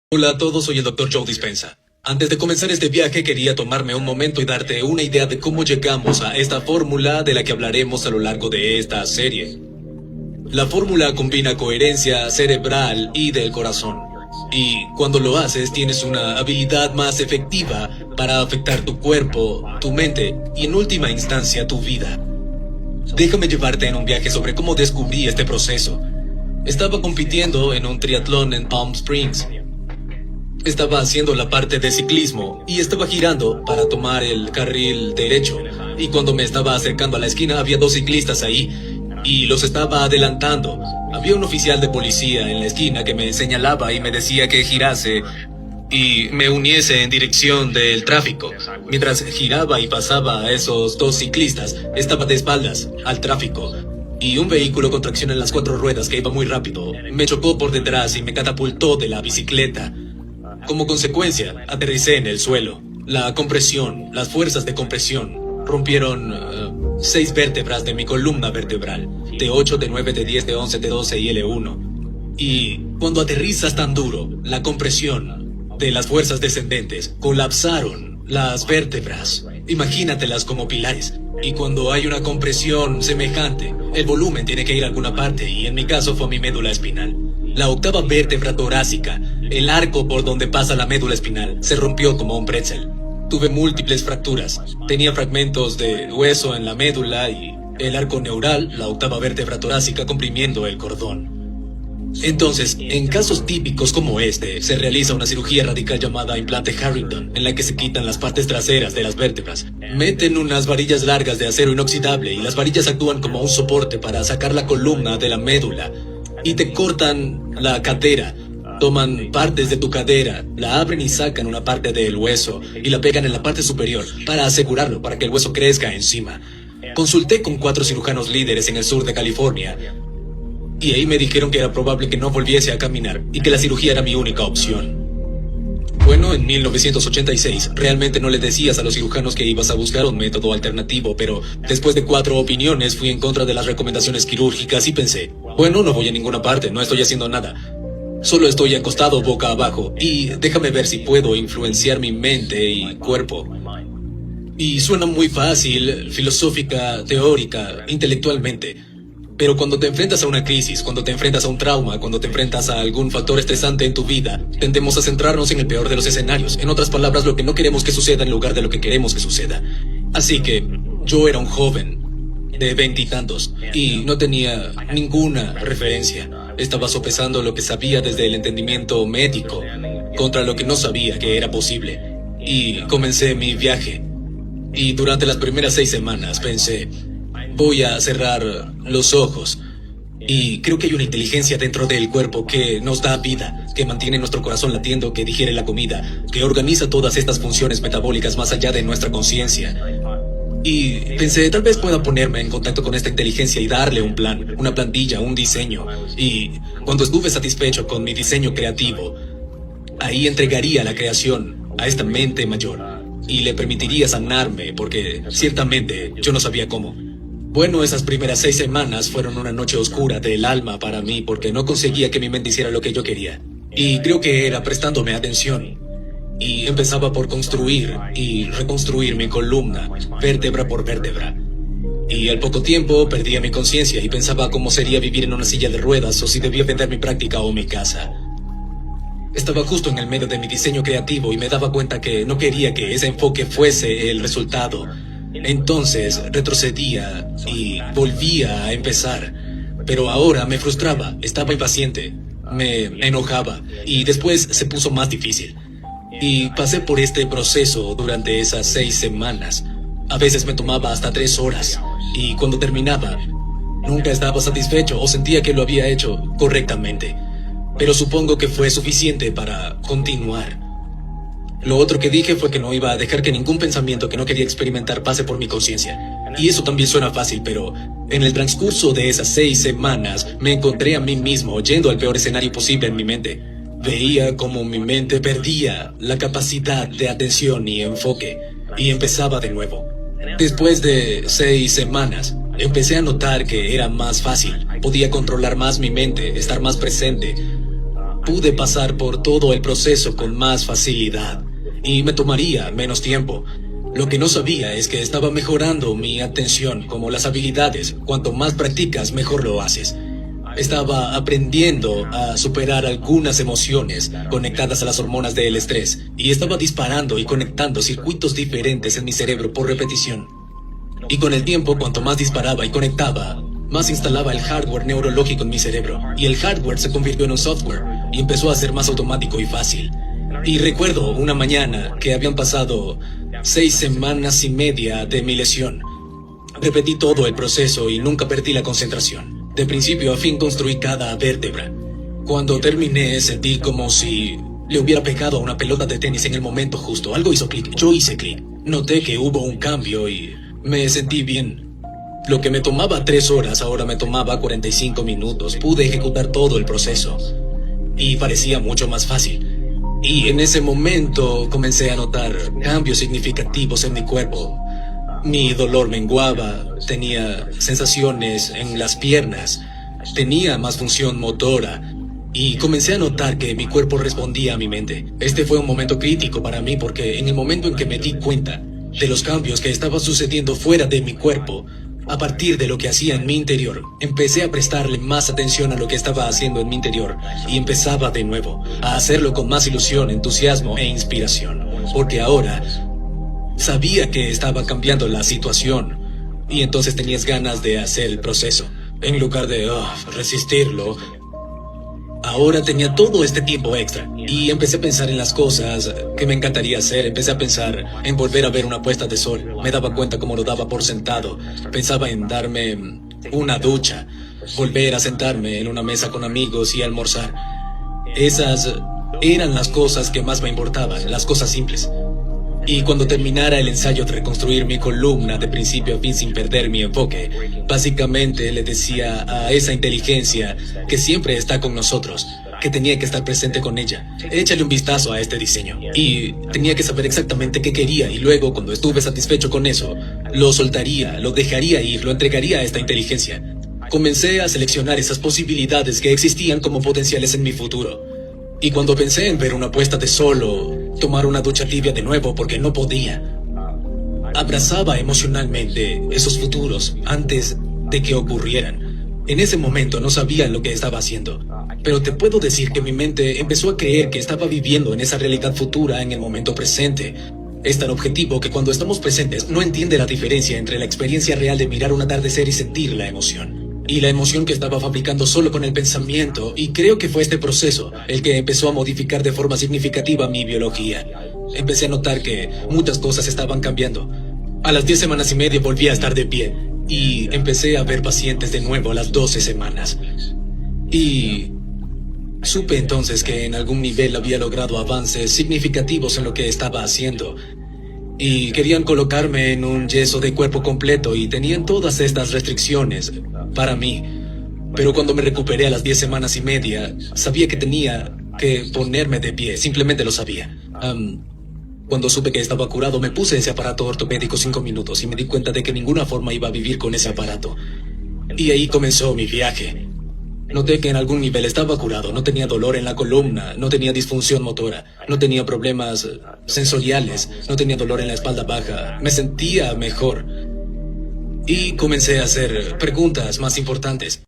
Hola a todos, soy el Dr. Joe Dispenza. Antes de comenzar este viaje quería tomarme un momento y darte una idea de cómo llegamos a esta fórmula de la que hablaremos a lo largo de esta serie. La fórmula combina coherencia cerebral y del corazón. Y cuando lo haces tienes una habilidad más efectiva para afectar tu cuerpo, tu mente y en última instancia tu vida. Déjame llevarte en un viaje sobre cómo descubrí este proceso. Estaba compitiendo en un triatlón en Palm Springs. Estaba haciendo la parte de ciclismo y estaba girando para tomar el carril derecho. Y cuando me estaba acercando a la esquina había dos ciclistas ahí y los estaba adelantando. Había un oficial de policía en la esquina que me señalaba y me decía que girase y me uniese en dirección del tráfico. Mientras giraba y pasaba a esos dos ciclistas, estaba de espaldas al tráfico. Y un vehículo con tracción en las 4 ruedas que iba muy rápido me chocó por detrás y me catapultó de la bicicleta. Como consecuencia, aterricé en el suelo. La compresión, las fuerzas de compresión, rompieron 6 vértebras de mi columna vertebral. T8, T9, T10, T11, T12 y L1. Y cuando aterrizas tan duro, la compresión de las fuerzas descendentes colapsaron las vértebras. Imagínatelas como pilares. Y cuando hay una compresión semejante, el volumen tiene que ir a alguna parte, y en mi caso fue mi médula espinal. La octava vértebra torácica, el arco por donde pasa la médula espinal, se rompió como un pretzel. Tuve múltiples fracturas. Tenía fragmentos de hueso en la médula y el arco neural, la octava vértebra torácica, comprimiendo el cordón. Entonces, en casos típicos como este, se realiza una cirugía radical llamada implante Harrington, en la que se quitan las partes traseras de las vértebras. Meten unas varillas largas de acero inoxidable y las varillas actúan como un soporte para sacar la columna de la médula. Y te cortan la cadera. Toman partes de tu cadera, la abren y sacan una parte del hueso y la pegan en la parte superior para asegurarlo, para que el hueso crezca encima. Consulté con 4 cirujanos líderes en el sur de California y ahí me dijeron que era probable que no volviese a caminar y que la cirugía era mi única opción. Bueno, en 1986 realmente no le decías a los cirujanos que ibas a buscar un método alternativo, pero después de 4 opiniones fui en contra de las recomendaciones quirúrgicas y pensé, bueno, no voy a ninguna parte, no estoy haciendo nada. Solo estoy acostado boca abajo y déjame ver si puedo influenciar mi mente y cuerpo. Y suena muy fácil, filosófica, teórica, intelectualmente. Pero cuando te enfrentas a una crisis, cuando te enfrentas a un trauma, cuando te enfrentas a algún factor estresante en tu vida, tendemos a centrarnos en el peor de los escenarios. En otras palabras, lo que no queremos que suceda en lugar de lo que queremos que suceda. Así que yo era un joven de 20 y tantos y no tenía ninguna referencia. Estaba sopesando lo que sabía desde el entendimiento médico contra lo que no sabía que era posible. Y comencé mi viaje. Y durante las primeras 6 semanas pensé, voy a cerrar los ojos. Y creo que hay una inteligencia dentro del cuerpo que nos da vida, que mantiene nuestro corazón latiendo, que digiere la comida, que organiza todas estas funciones metabólicas más allá de nuestra conciencia. Y pensé, tal vez pueda ponerme en contacto con esta inteligencia y darle un plan, una plantilla, un diseño. Y cuando estuve satisfecho con mi diseño creativo, ahí entregaría la creación a esta mente mayor y le permitiría sanarme, porque ciertamente yo no sabía cómo. Bueno, esas primeras 6 semanas fueron una noche oscura del alma para mí, porque no conseguía que mi mente hiciera lo que yo quería. Y creo que era prestándome atención. Y empezaba por construir y reconstruir mi columna, vértebra por vértebra. Y al poco tiempo perdía mi conciencia y pensaba cómo sería vivir en una silla de ruedas o si debía vender mi práctica o mi casa. Estaba justo en el medio de mi diseño creativo y me daba cuenta que no quería que ese enfoque fuese el resultado. Entonces retrocedía y volvía a empezar. Pero ahora me frustraba, estaba impaciente, me enojaba y después se puso más difícil. Y pasé por este proceso durante esas 6 semanas. A veces me tomaba hasta 3 horas. Y cuando terminaba, nunca estaba satisfecho o sentía que lo había hecho correctamente. Pero supongo que fue suficiente para continuar. Lo otro que dije fue que no iba a dejar que ningún pensamiento que no quería experimentar pase por mi conciencia. Y eso también suena fácil, pero en el transcurso de esas 6 semanas me encontré a mí mismo yendo al peor escenario posible en mi mente. Veía como mi mente perdía la capacidad de atención y enfoque, y empezaba de nuevo. Después de 6 semanas, empecé a notar que era más fácil, podía controlar más mi mente, estar más presente. pude pasar por todo el proceso con más facilidad y me tomaría menos tiempo. Lo que no sabía es que estaba mejorando mi atención, como las habilidades. Cuanto más practicas, mejor lo haces. Estaba aprendiendo a superar algunas emociones conectadas a las hormonas del estrés y estaba disparando y conectando circuitos diferentes en mi cerebro por repetición. Y con el tiempo, cuanto más disparaba y conectaba, más instalaba el hardware neurológico en mi cerebro. Y el hardware se convirtió en un software y empezó a ser más automático y fácil. Y recuerdo una mañana que habían pasado 6 semanas y media de mi lesión. Repetí todo el proceso y nunca perdí la concentración. De principio a fin construí cada vértebra. Cuando terminé sentí como si le hubiera pegado a una pelota de tenis en el momento justo. Algo hizo clic, yo hice clic. Noté que hubo un cambio y me sentí bien. Lo que me tomaba 3 horas ahora me tomaba 45 minutos. Pude ejecutar todo el proceso y parecía mucho más fácil. Y en ese momento comencé a notar cambios significativos en mi cuerpo. Mi dolor menguaba, tenía sensaciones en las piernas, tenía más función motora y comencé a notar que mi cuerpo respondía a mi mente. Este fue un momento crítico para mí porque en el momento en que me di cuenta de los cambios que estaban sucediendo fuera de mi cuerpo, a partir de lo que hacía en mi interior, empecé a prestarle más atención a lo que estaba haciendo en mi interior y empezaba de nuevo a hacerlo con más ilusión, entusiasmo e inspiración, porque ahora sabía que estaba cambiando la situación y entonces tenías ganas de hacer el proceso. En lugar de resistirlo, ahora tenía todo este tiempo extra y empecé a pensar en las cosas que me encantaría hacer. Empecé a pensar en volver a ver una puesta de sol. Me daba cuenta cómo lo daba por sentado. Pensaba en darme una ducha, volver a sentarme en una mesa con amigos y almorzar. Esas eran las cosas que más me importaban, las cosas simples. Y cuando terminara el ensayo de reconstruir mi columna de principio a fin sin perder mi enfoque, básicamente le decía a esa inteligencia que siempre está con nosotros, que tenía que estar presente con ella. Échale un vistazo a este diseño. Y tenía que saber exactamente qué quería y luego, cuando estuve satisfecho con eso, lo soltaría, lo dejaría ir, lo entregaría a esta inteligencia. Comencé a seleccionar esas posibilidades que existían como potenciales en mi futuro. Y cuando pensé en ver una puesta de sol o tomar una ducha tibia de nuevo porque no podía, abrazaba emocionalmente esos futuros antes de que ocurrieran. En ese momento no sabía lo que estaba haciendo, pero te puedo decir que mi mente empezó a creer que estaba viviendo en esa realidad futura en el momento presente. Es tan objetivo que cuando estamos presentes no entiende la diferencia entre la experiencia real de mirar un atardecer y sentir la emoción. Y la emoción que estaba fabricando solo con el pensamiento, y creo que fue este proceso el que empezó a modificar de forma significativa mi biología. Empecé a notar que muchas cosas estaban cambiando. A las 10 semanas y media volví a estar de pie, y empecé a ver pacientes de nuevo a las 12 semanas. Y supe entonces que en algún nivel había logrado avances significativos en lo que estaba haciendo. Y querían colocarme en un yeso de cuerpo completo y tenían todas estas restricciones para mí. Pero cuando me recuperé a las 10 semanas y media, sabía que tenía que ponerme de pie, simplemente lo sabía. Cuando supe que estaba curado, me puse ese aparato ortopédico 5 minutos y me di cuenta de que de ninguna forma iba a vivir con ese aparato. Y ahí comenzó mi viaje. Noté que en algún nivel estaba curado, no tenía dolor en la columna, no tenía disfunción motora, no tenía problemas sensoriales, no tenía dolor en la espalda baja, me sentía mejor. Y comencé a hacer preguntas más importantes.